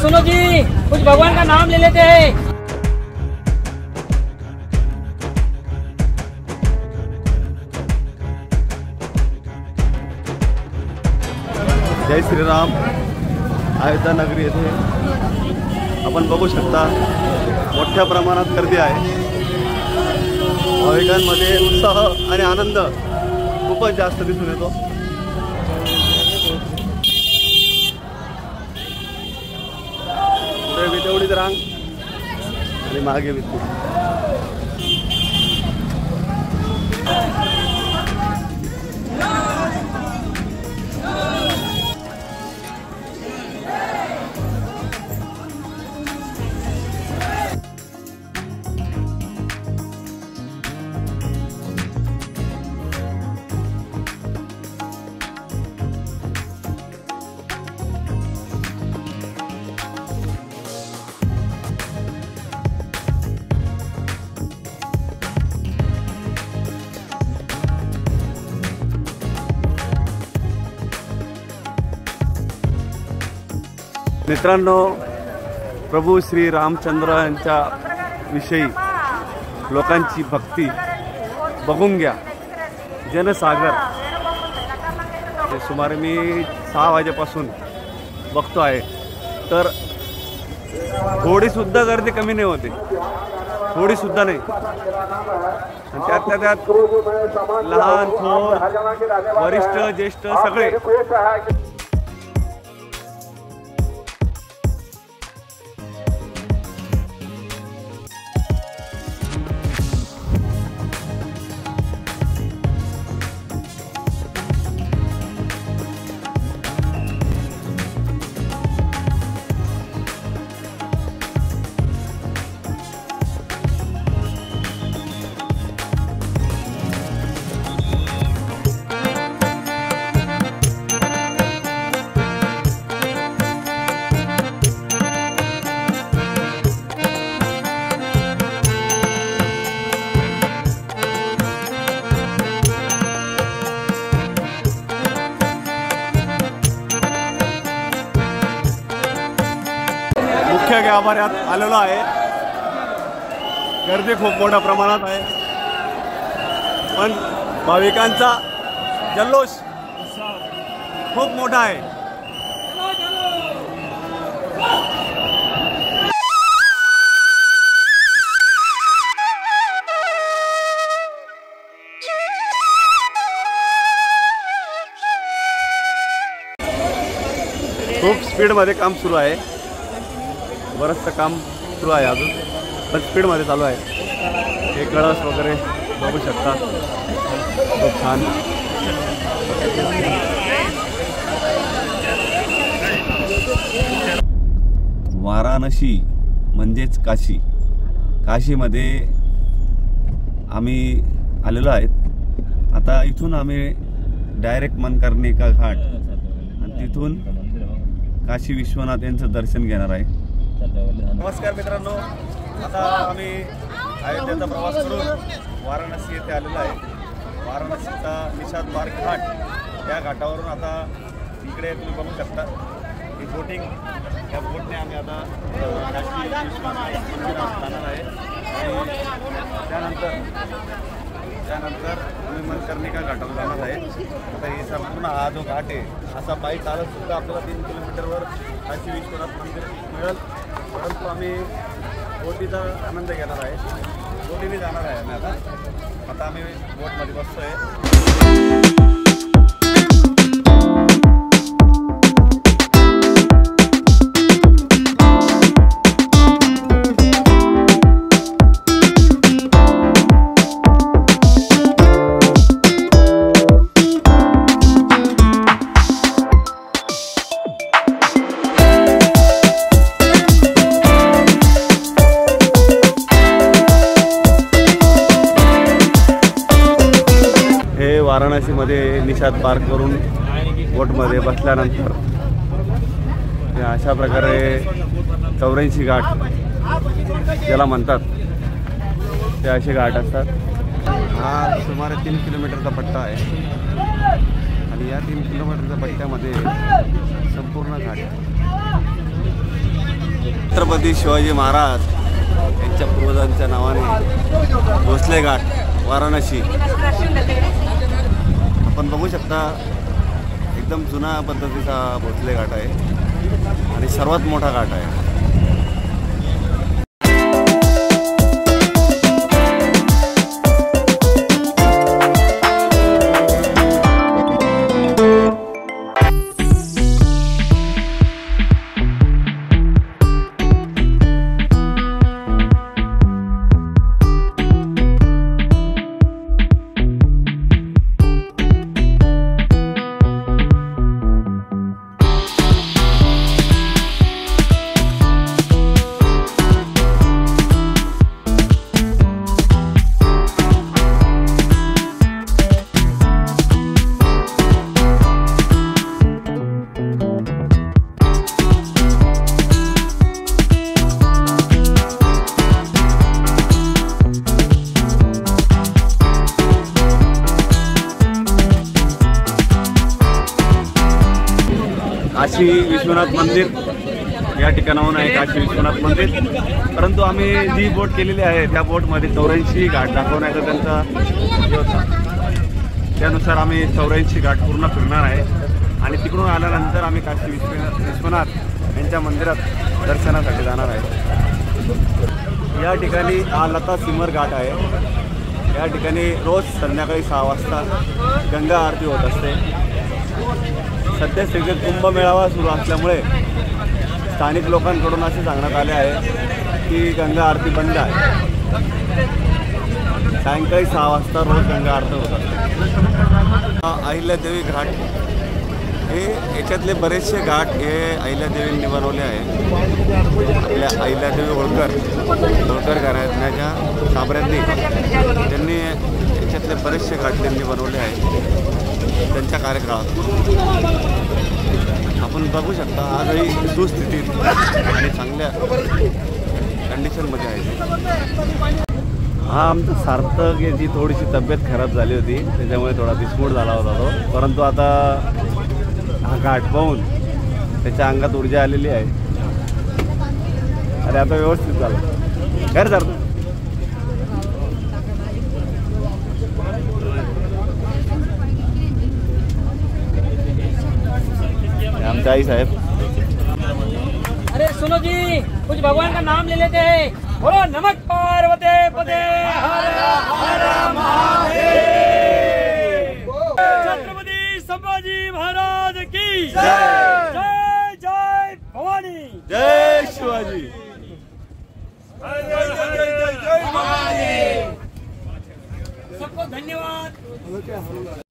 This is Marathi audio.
सुनो जी, कुछ भगवान का नाम ले लेते हैं। जय श्रीराम। अयोध्या नगरी येथे आपण बघू शकता मोठ्या प्रमाणात गर्दी आहे। भाविकांमध्ये उत्साह आणि आनंद खूपच जास्त दिसून येतो। पुढे तेवढीच रांग आणि मागे मित्रांनो, प्रभू श्री रामचंद्र यांच्या विषयी लोकांची भक्ती बघून घ्या। जनसागर हे सुमारे मी 6 वाजेपासून बघतो आहे, तर थोडी सुद्धा गर्दी कमी नाही होते, थोडी सुद्धा नाही। त्यात लहान थोर वरिष्ठ ज्येष्ठ सगळे। मुख्य गाभाऱ्यात आलेलो आहे। गर्दी खूप मोठ्या प्रमाणात आहे, पण भाविकांचा जल्लोष खूप मोठा आहे। खूप स्पीडमध्ये काम सुरू आहे, बरंचसं काम सुरू आहे अजून, पण स्पीडमध्ये चालू आहे। हे कळस वगैरे बघू शकता, खूप छान। वाराणसी म्हणजेच काशी, काशीमध्ये आम्ही आलेलो आहेत। आता इथून आम्ही डायरेक्ट मनकर्णिका घाट आणि तिथून काशी विश्वनाथ यांचं दर्शन घेणार आहे। नमस्कार मित्रांनो, आता आम्ही अयोध्येचा प्रवास करून वाराणसी येथे आलेलो आहे। वाराणसीचा निषाद मार्ग घाट, या घाटावरून आता इकडे तुम्ही बघू शकता ही बोटिंग, या बोटने आम्ही आता काशी विश्वनाथ मंदिरात जाणार आहे। आणि त्यानंतर आम्ही मनकर्णिका घाटावर जाणार आहे। आता हे संपूर्ण हा जो घाट आहे असा पायी चालत सुद्धा आपल्याला 3 किलोमीटरवर काशी विश्वनाथ मंदिर मिळेल, परंतु आम्ही बोटीचा आनंद घेणार आहे। बोटीने जाणार आहे आम्ही आता आम्ही बोटमध्ये बसतो आहे। वाराणसीमध्ये निषाद पार्क करून बोटमध्ये बसल्यानंतर अशा प्रकारे 84 घाट ज्याला म्हणतात ते असे घाट असतात। हा सुमारे 3 किलोमीटरचा पट्टा आहे आणि या 3 किलोमीटरच्या पट्ट्यामध्ये संपूर्ण घाट छत्रपती शिवाजी महाराज यांच्या पूर्वजांच्या नावाने भोसले घाट वाराणसी आपण बघू शकता. एकदम जुना पद्धतीचा भोसले घाट आहे आणि सर्वात मोठा घाट आहे. काशी विश्वनाथ मंदिर या ठिकाणाहून आहे काशी विश्वनाथ मंदिर. परंतु आम्ही जी बोट केलेली आहे त्या बोटमध्ये 84 घाट दाखवण्याचा त्यांचा हे होता. त्यानुसार आम्ही 84 घाट पूर्ण फिरणार आहे आणि तिकडून आल्यानंतर आम्ही काशी विश्वनाथ यांच्या मंदिरात दर्शनासाठी जाणार आहे. या ठिकाणी हा लता सिमर घाट आहे. या ठिकाणी रोज संध्याकाळी 6 वाजता गंगा आरती होत असते. सध्या सगळे कुंभमेळावा सुरू असल्यामुळे स्थानिक लोकांकडून असे सांगण्यात आले आहे की गंगा आरती बंद आहे. सायंकाळी 6 वाजता रोज गंगा आरती होत असते. अहिल्यादेवी घाट हे याच्यातले बरेचसे घाट हे अहिल्यादेवींनी बनवले आहे. आपल्या अहिल्यादेवी होळकर घराण्याच्या साबऱ्यांनी त्यांनी याच्यातले बरेचसे घाट त्यांनी बनवले आहेत त्यांच्या कार्यकाळात. आपण बघू शकता आजही सुस्थितीत आणि चांगल्या कंडिशनमध्ये आहे. हा आमचा सार्थक याची थोडीशी तब्येत खराब झाली होती त्याच्यामुळे थोडा दिसमूड झाला होता तो. परंतु आता हा घाट पाहून त्याच्या अंगात ऊर्जा आलेली आहे आणि आता व्यवस्थित झालं. काय सार्थक? आमचे आई साहेब. अरे सुनो जी, कुछ भगवान का नाम ले लेते हैं. बोलो नमक पार्वती पते हर हर महादेव. छत्रपति संभाजी महाराज की जय. जय जय भवानी. जय शिवाजी. सबको धन्यवाद.